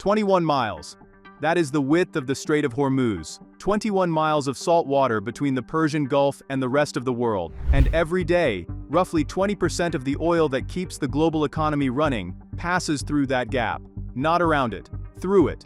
21 miles. That is the width of the Strait of Hormuz. 21 miles of salt water between the Persian Gulf and the rest of the world. And every day, roughly 20% of the oil that keeps the global economy running passes through that gap. Not around it, through it.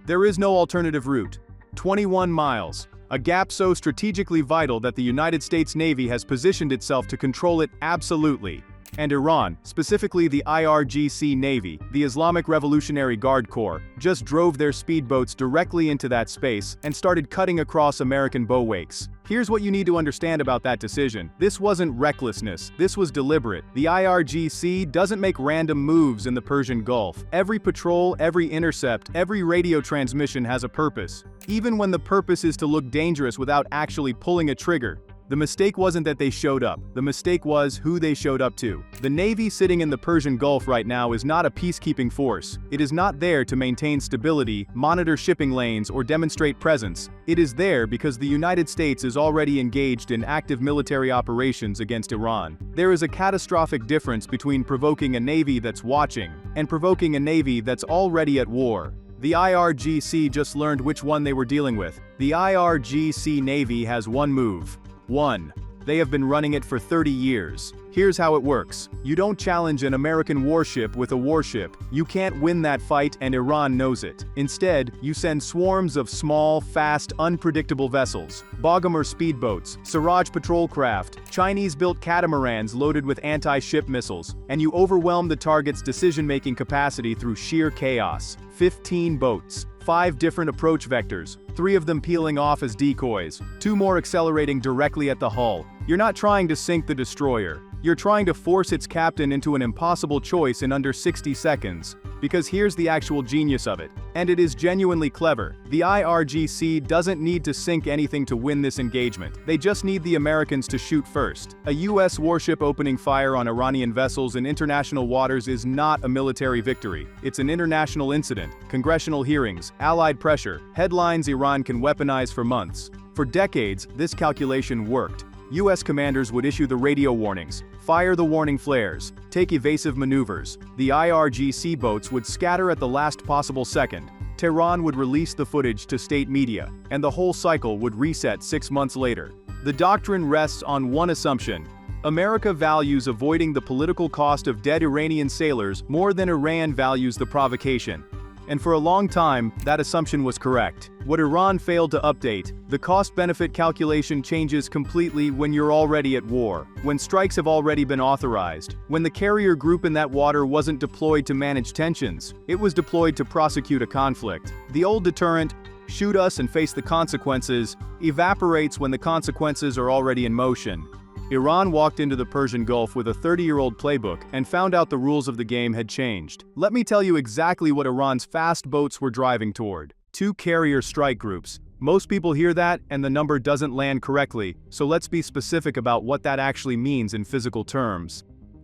There is no alternative route. 21 miles. A gap so strategically vital that the United States Navy has positioned itself to control it absolutely. And Iran, specifically the IRGC Navy, the Islamic Revolutionary Guard Corps, just drove their speedboats directly into that space and started cutting across American bowwakes. Here's what you need to understand about that decision. This wasn't recklessness, this was deliberate. The IRGC doesn't make random moves in the Persian Gulf. Every patrol, every intercept, every radio transmission has a purpose. Even when the purpose is to look dangerous without actually pulling a trigger. The mistake wasn't that they showed up, the mistake was who they showed up to. The Navy sitting in the Persian Gulf right now is not a peacekeeping force. It is not there to maintain stability, monitor shipping lanes, or demonstrate presence. It is there because the United States is already engaged in active military operations against Iran. There is a catastrophic difference between provoking a Navy that's watching and provoking a Navy that's already at war. The IRGC just learned which one they were dealing with. The IRGC Navy has one move. 1. They have been running it for 30 years. Here's how it works. You don't challenge an American warship with a warship. You can't win that fight and Iran knows it. Instead, you send swarms of small, fast, unpredictable vessels. Bogomar speedboats, Siraj patrol craft, Chinese-built catamarans loaded with anti-ship missiles, and you overwhelm the target's decision-making capacity through sheer chaos. 15 boats. 5 different approach vectors, 3 of them peeling off as decoys, 2 more accelerating directly at the hull. You're not trying to sink the destroyer. You're trying to force its captain into an impossible choice in under 60 seconds. Because here's the actual genius of it. And it is genuinely clever. The IRGC doesn't need to sink anything to win this engagement. They just need the Americans to shoot first. A US warship opening fire on Iranian vessels in international waters is not a military victory. It's an international incident, congressional hearings, allied pressure, headlines Iran can weaponize for months. For decades, this calculation worked. US commanders would issue the radio warnings, fire the warning flares, take evasive maneuvers. The IRGC boats would scatter at the last possible second. Tehran would release the footage to state media, and the whole cycle would reset 6 months later. The doctrine rests on one assumption. America values avoiding the political cost of dead Iranian sailors more than Iran values the provocation. And for a long time, that assumption was correct. What Iran failed to update, the cost-benefit calculation changes completely when you're already at war, when strikes have already been authorized, when the carrier group in that water wasn't deployed to manage tensions, it was deployed to prosecute a conflict. The old deterrent, shoot us and face the consequences, evaporates when the consequences are already in motion. Iran walked into the Persian Gulf with a 30-year-old playbook and found out the rules of the game had changed. Let me tell you exactly what Iran's fast boats were driving toward. 2 carrier strike groups. Most people hear that and the number doesn't land correctly, so let's be specific about what that actually means in physical terms.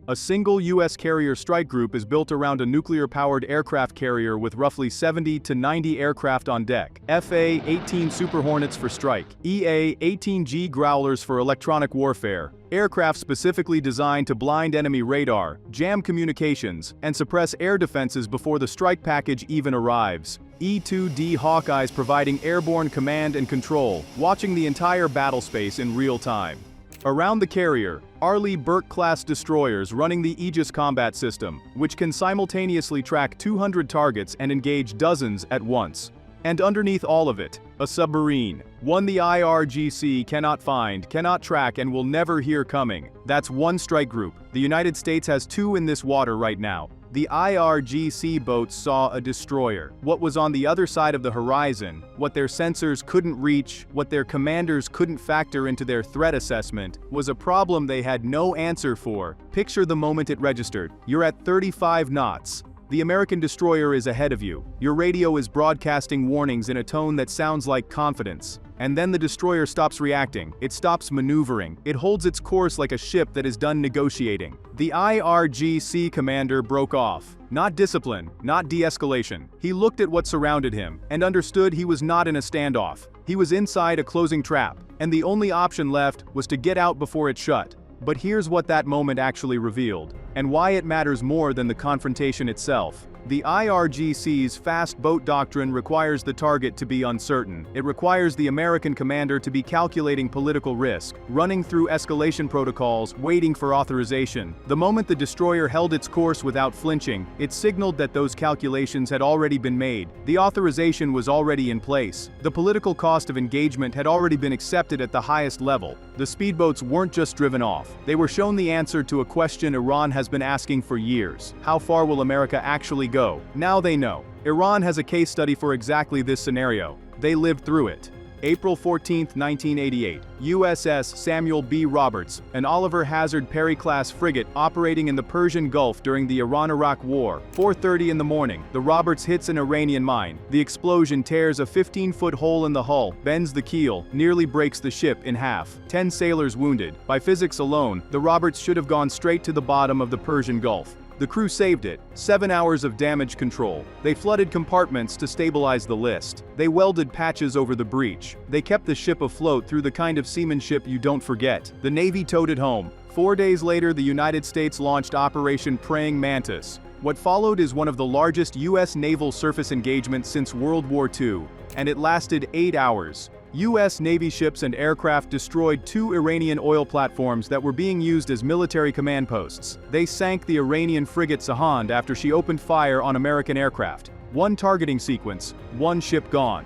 A single US carrier strike group is built around a nuclear-powered aircraft carrier with roughly 70 to 90 aircraft on deck. FA-18 Super Hornets for strike. EA-18G Growlers for electronic warfare. Aircraft specifically designed to blind enemy radar, jam communications, and suppress air defenses before the strike package even arrives. E-2D Hawkeyes providing airborne command and control, watching the entire battle space in real time. Around the carrier, Arleigh Burke-class destroyers running the Aegis combat system, which can simultaneously track 200 targets and engage dozens at once. And underneath all of it, a submarine, one the IRGC cannot find, cannot track, and will never hear coming. That's one strike group. The United States has 2 in this water right now. The IRGC boats saw a destroyer. What was on the other side of the horizon, what their sensors couldn't reach, what their commanders couldn't factor into their threat assessment, was a problem they had no answer for. Picture the moment it registered. You're at 35 knots. The American destroyer is ahead of you. Your radio is broadcasting warnings in a tone that sounds like confidence. And then the destroyer stops reacting. It stops maneuvering. It holds its course like a ship that is done negotiating. The IRGC commander broke off. Not discipline, not de-escalation. He looked at what surrounded him and understood he was not in a standoff. He was inside a closing trap, and the only option left was to get out before it shut. But here's what that moment actually revealed, and why it matters more than the confrontation itself. The IRGC's fast boat doctrine requires the target to be uncertain. It requires the American commander to be calculating political risk, running through escalation protocols, waiting for authorization. The moment the destroyer held its course without flinching, it signaled that those calculations had already been made. The authorization was already in place. The political cost of engagement had already been accepted at the highest level. The speedboats weren't just driven off. They were shown the answer to a question Iran has been asking for years. How far will America actually go? Now they know. Iran has a case study for exactly this scenario. They lived through it. April 14, 1988, USS Samuel B. Roberts, an Oliver Hazard Perry-class frigate operating in the Persian Gulf during the Iran-Iraq War. 4:30 in the morning, the Roberts hits an Iranian mine. The explosion tears a 15-foot hole in the hull, bends the keel, nearly breaks the ship in half. 10 sailors wounded. By physics alone, the Roberts should have gone straight to the bottom of the Persian Gulf. The crew saved it. 7 hours of damage control. They flooded compartments to stabilize the list. They welded patches over the breach. They kept the ship afloat through the kind of seamanship you don't forget. The Navy towed it home. 4 days later, the United States launched Operation Praying Mantis. What followed is one of the largest U.S. naval surface engagements since World War II, and it lasted 8 hours. U.S. Navy ships and aircraft destroyed 2 Iranian oil platforms that were being used as military command posts. They sank the Iranian frigate Sahand after she opened fire on American aircraft. 1 targeting sequence, 1 ship gone.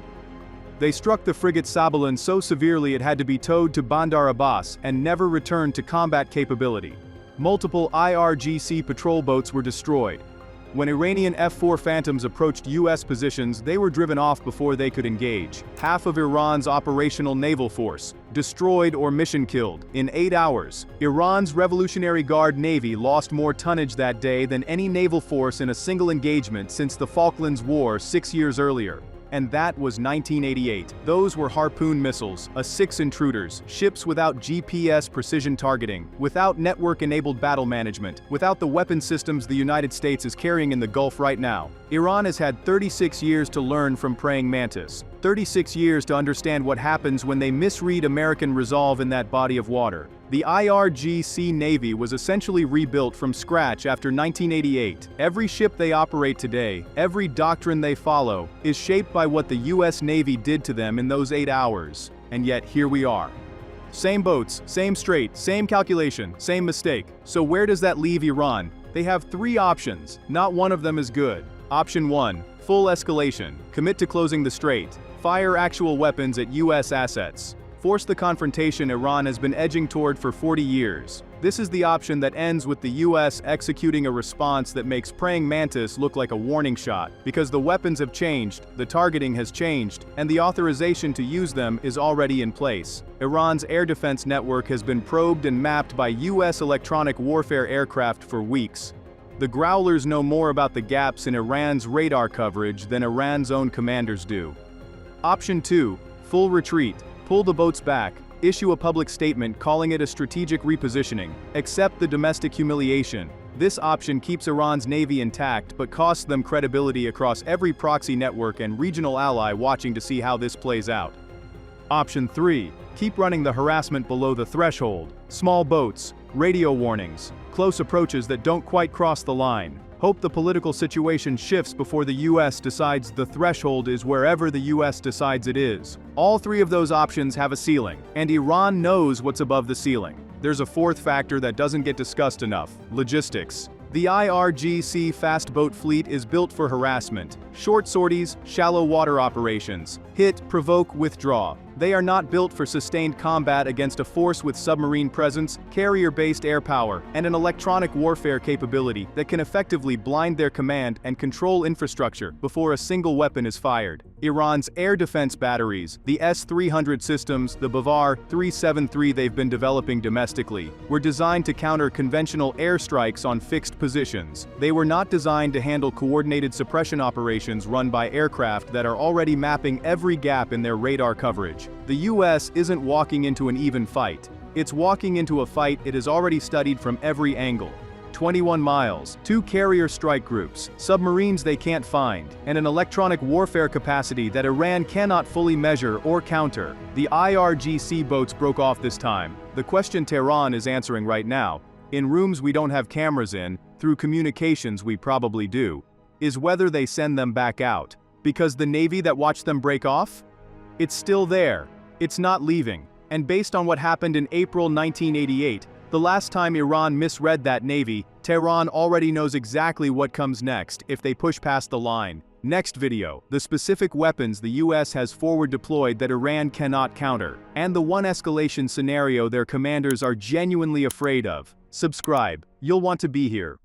They struck the frigate Sabalan so severely it had to be towed to Bandar Abbas and never returned to combat capability. Multiple IRGC patrol boats were destroyed. When Iranian F-4 Phantoms approached U.S. positions, they were driven off before they could engage. Half of Iran's operational naval force, destroyed or mission killed, in 8 hours. Iran's Revolutionary Guard Navy lost more tonnage that day than any naval force in a single engagement since the Falklands War 6 years earlier. And that was 1988. Those were Harpoon missiles, A-6 intruders, ships without GPS precision targeting, without network-enabled battle management, without the weapon systems the United States is carrying in the Gulf right now. Iran has had 36 years to learn from Praying Mantis. 36 years to understand what happens when they misread American resolve in that body of water. The IRGC Navy was essentially rebuilt from scratch after 1988. Every ship they operate today, every doctrine they follow, is shaped by what the US Navy did to them in those 8 hours. And yet here we are. Same boats, same strait, same calculation, same mistake. So where does that leave Iran? They have 3 options. Not one of them is good. Option 1. Full escalation. Commit to closing the strait. Fire actual weapons at US assets. Force the confrontation Iran has been edging toward for 40 years. This is the option that ends with the US executing a response that makes Praying Mantis look like a warning shot, because the weapons have changed, the targeting has changed, and the authorization to use them is already in place. Iran's air defense network has been probed and mapped by US electronic warfare aircraft for weeks. The Growlers know more about the gaps in Iran's radar coverage than Iran's own commanders do. Option 2. Full retreat. Pull the boats back, issue a public statement calling it a strategic repositioning, accept the domestic humiliation. This option keeps Iran's navy intact but costs them credibility across every proxy network and regional ally watching to see how this plays out. Option 3. Keep running the harassment below the threshold. Small boats, radio warnings, close approaches that don't quite cross the line. Hope the political situation shifts before the US decides the threshold is wherever the US decides it is. All 3 of those options have a ceiling, and Iran knows what's above the ceiling. There's a 4th factor that doesn't get discussed enough: logistics. The IRGC fast boat fleet is built for harassment. Short sorties, shallow water operations. Hit, provoke, withdraw. They are not built for sustained combat against a force with submarine presence, carrier-based air power, and an electronic warfare capability that can effectively blind their command and control infrastructure before a single weapon is fired. Iran's air defense batteries, the S-300 systems, the Bavar 373 they've been developing domestically, were designed to counter conventional airstrikes on fixed positions. They were not designed to handle coordinated suppression operations run by aircraft that are already mapping every gap in their radar coverage. The US isn't walking into an even fight. It's walking into a fight it has already studied from every angle. 21 miles, 2 carrier strike groups, submarines they can't find, and an electronic warfare capacity that Iran cannot fully measure or counter. The IRGC boats broke off this time. The question Tehran is answering right now, in rooms we don't have cameras in, through communications we probably do, is whether they send them back out. Because the Navy that watched them break off? It's still there. It's not leaving. And based on what happened in April 1988, the last time Iran misread that Navy, Tehran already knows exactly what comes next if they push past the line. Next video, the specific weapons the US has forward deployed that Iran cannot counter, and the one escalation scenario their commanders are genuinely afraid of. Subscribe, you'll want to be here.